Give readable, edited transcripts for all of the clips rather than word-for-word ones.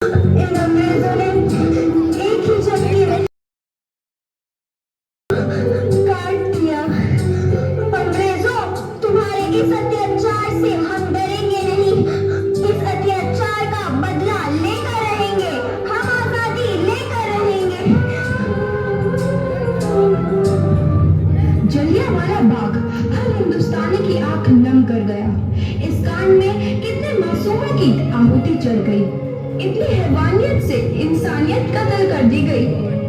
इन अंग्रेजों ने एक ही झटके में काट दिया। अंग्रेजों, तुम्हारे इस अत्याचार से हम डरेंगे नहीं। इस अत्याचार का बदला लेकर रहेंगे। हम आजादी लेकर रहेंगे। जलियांवाला बाग हर हिंदुस्तानी की आंख नम कर गया। इस कांड में कितने मासूमों की आहुति चढ़ गई। इतनी हैवानियत से इंसानियत कत्ल कर दी गई।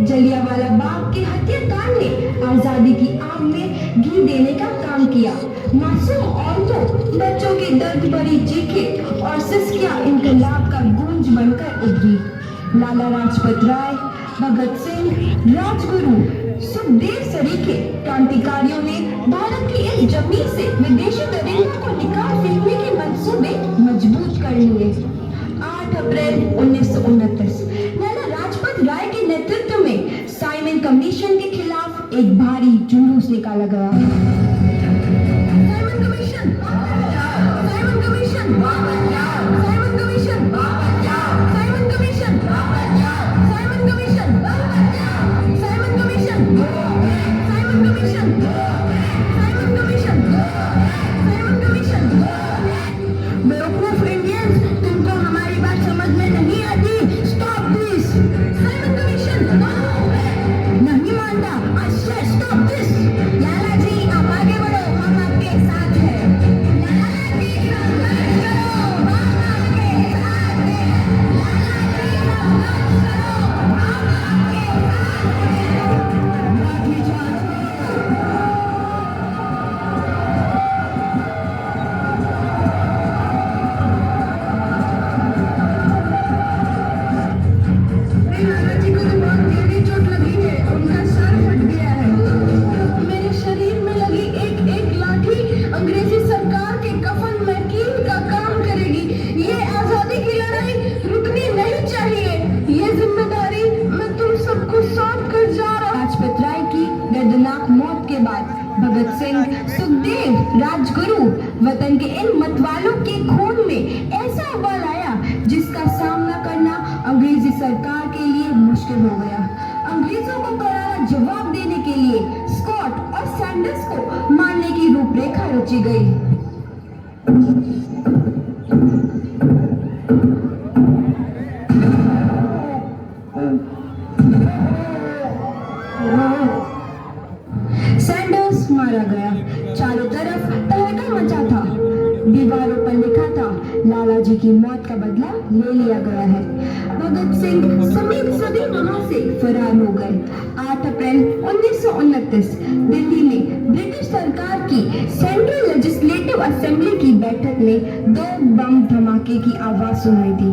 जलियांवाला बाग के हत्याकांड ने आजादी की आग में घी देने का काम किया। मासूम औरतों, बच्चों की दर्द भरी चीखें और सिसकियां इनकलाब का गूंज बनकर उभरी। लाला लाजपत राय, भगत सिंह, राजगुरु, सुखदेव सरीखे क्रांतिकारियों ने भारत की इस जमीन से विदेशी दरिंदों को निकाल फेंकने के मंसूबे मजबूत कर लिए। 8 अप्रैल 1929 लाला लाजपत राय के नेतृत्व में साइमन कमीशन के खिलाफ एक भारी जुलूस निकाला गया। Simon commission, Simon commission, Simon commission, Simon commission, Simon commission, Simon commission, Simon commission, Simon commission, Simon commission. बेवकूफ इंडियंस, तुमको हमारी बात समझ में नहीं आती। Stop this. साइमन कमीशन नहीं मानता। Stop this. लाला जी, आप आगे बढ़ो, हम आपके साथ हैं। लाला जी, संघर्ष करो, हम आपके साथ हैं। लाला जी, संघर्ष करो, हम आपके साथ हैं। लाठी चार्ज लाला जी को तो बहुत गहरी चोट लगी है। उनका सर फट गया है। मेरे शरीर में लगी एक एक लाठी अंग्रेजी सरकार के कफन में कील का काम करेगी। ये आजादी की लड़ाई रुकनी नहीं चाहिए। ये जिम्मेदारी मैं तुम सबको सौंप कर जा रहा हूं। लाजपत राय की दर्दनाक मौत के बाद भगत सिंह, सुखदेव, राजगुरु वतन के इन मतवालों के खून में ऐसा उबाल आया जिसका सामना करना अंग्रेजी सरकार के लिए मुश्किल हो गया। अंग्रेजों को करारा जवाब देने के लिए स्कॉट और सैंडर्स को मारने की रूपरेखा रची गई। सैंडर्स मारा गया। चारों तरफ तहलका मचा था। दीवारों पर लिखा था, लाला जी की मौत का बदला ले लिया गया है। भगत सिंह समेत सभी वहां से फरार हो गए। 8 अप्रैल 1929 दिल्ली में ब्रिटिश सरकार की सेंट्रल लेजिस्लेटिव असेंबली की बैठक में 2 बम धमाके की आवाज सुनाई दी।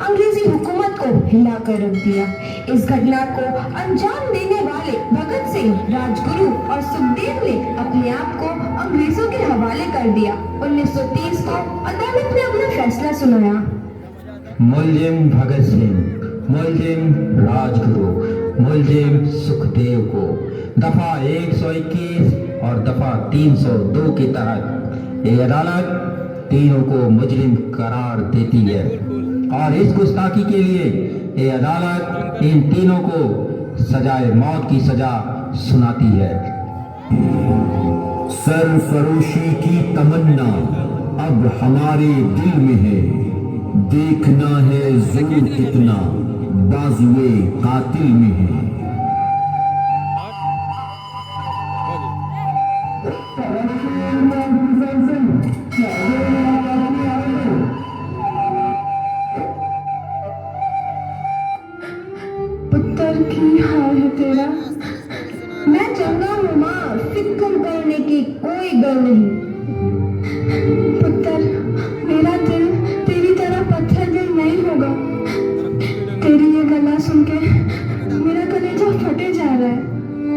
अंग्रेजी हुकूमत को हिलाकर रख दिया। इस घटना को अंजाम देने वाले भगत सिंह, राजगुरु और सुखदेव ने अपने आप को अंग्रेजों के हवाले कर दिया। 1930 को अदालत ने अपना फैसला सुनाया। मुलजिम भगत सिंह, मुलजिम राजगुरु, मुलजिम सुखदेव को दफा 121 और दफा 302 के तहत ये अदालत तीनों को मुजरिम करार देती है और इस गुस्ताखी के लिए ये अदालत इन तीनों को सजाए मौत की सजा सुनाती है। सरफरोशी की तमन्ना अब हमारे दिल में है। देखना है जोर कितना बाजुए कातिल में है। पुत्र की हाल है तेरा। मैं चंगा हूँ माँ, फिक्र करने की कोई गल नहीं। पुत्र, मेरा दिल तेरी तरह पत्थर दिल नहीं होगा। तेरी ये गला सुन के मेरा कलेजा फटे जा रहा है।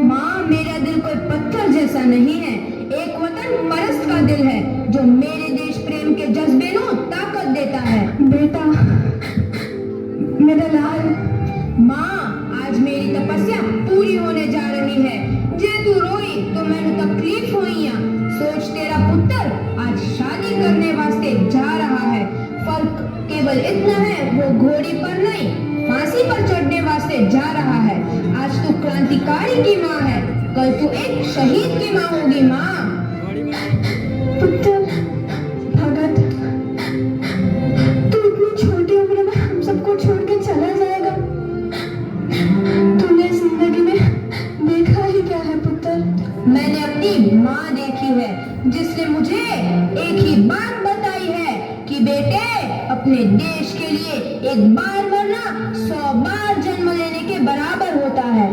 माँ, मेरा दिल कोई पत्थर जैसा नहीं है। एक वतन परस्त का दिल है जो मेरे देश प्रेम के जज्बे को ताकत देता है। बेटा, मेरा लाल। माँ, आज मेरी तपस्या पूरी होने जा रही है। जे तू रोई तो मैंने तकलीफ हुई। बल इतना है वो घोड़ी पर नहीं फांसी पर चढ़ने वास्ते जा रहा है। आज तू क्रांतिकारी की माँ है, कल तू एक शहीद की माँ होगी माँ। पुत्र भगत, तू इतनी छोटी उम्र में हम सबको छोड़ के चला जाएगा। तूने जिंदगी में देखा ही क्या है पुत्र? मैंने अपनी माँ देखी है जिसने मुझे एक ही बात बताई है कि बेटे अपने देश के लिए एक बार मरना 100 बार जन्म लेने के बराबर होता है।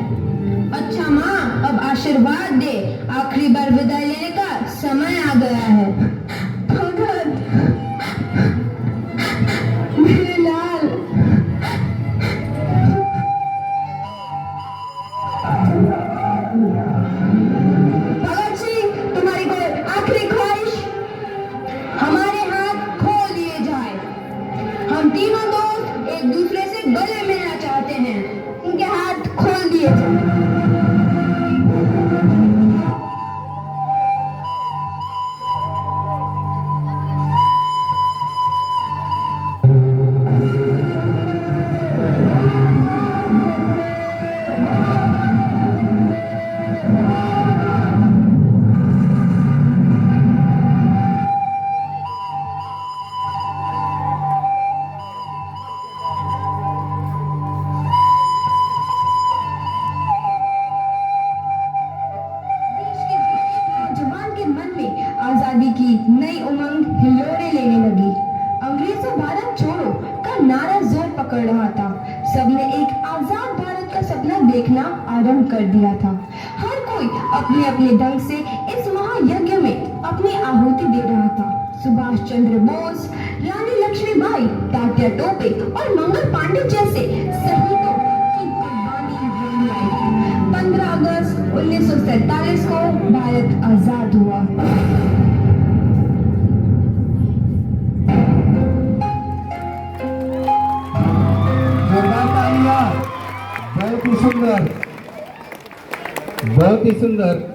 अच्छा माँ, अब आशीर्वाद दे, आखिरी बार विदाई लेने का समय आ गया है। भगत, मेरे लाल, भगत सिंह, तुम्हारी कोई आखिरी ख्वाहिश? हमारे हाथ खोल दिए जाए। हम तीनों दोस्त एक दूसरे से गले मिलना चाहते हैं, उनके हाथ खोल दिए जाए। आजादी की नई उमंग हिलोरे लेने लगी। अंग्रेजों भारत छोड़ो का नारा जोर पकड़ रहा था। सबने एक आजाद भारत का सपना देखना आरंभ कर दिया था। हर कोई अपने अपने ढंग से इस महायज्ञ में अपनी आहुति दे रहा था। सुभाष चंद्र बोस, रानी लक्ष्मीबाई, तात्या टोपे और मंगल पांडे जैसे शहीदों की कुर्बानी होने आई। 15 अगस्त 1947 को भारत आजाद हुआ। बहुत ही सुंदर, बहुत ही सुंदर।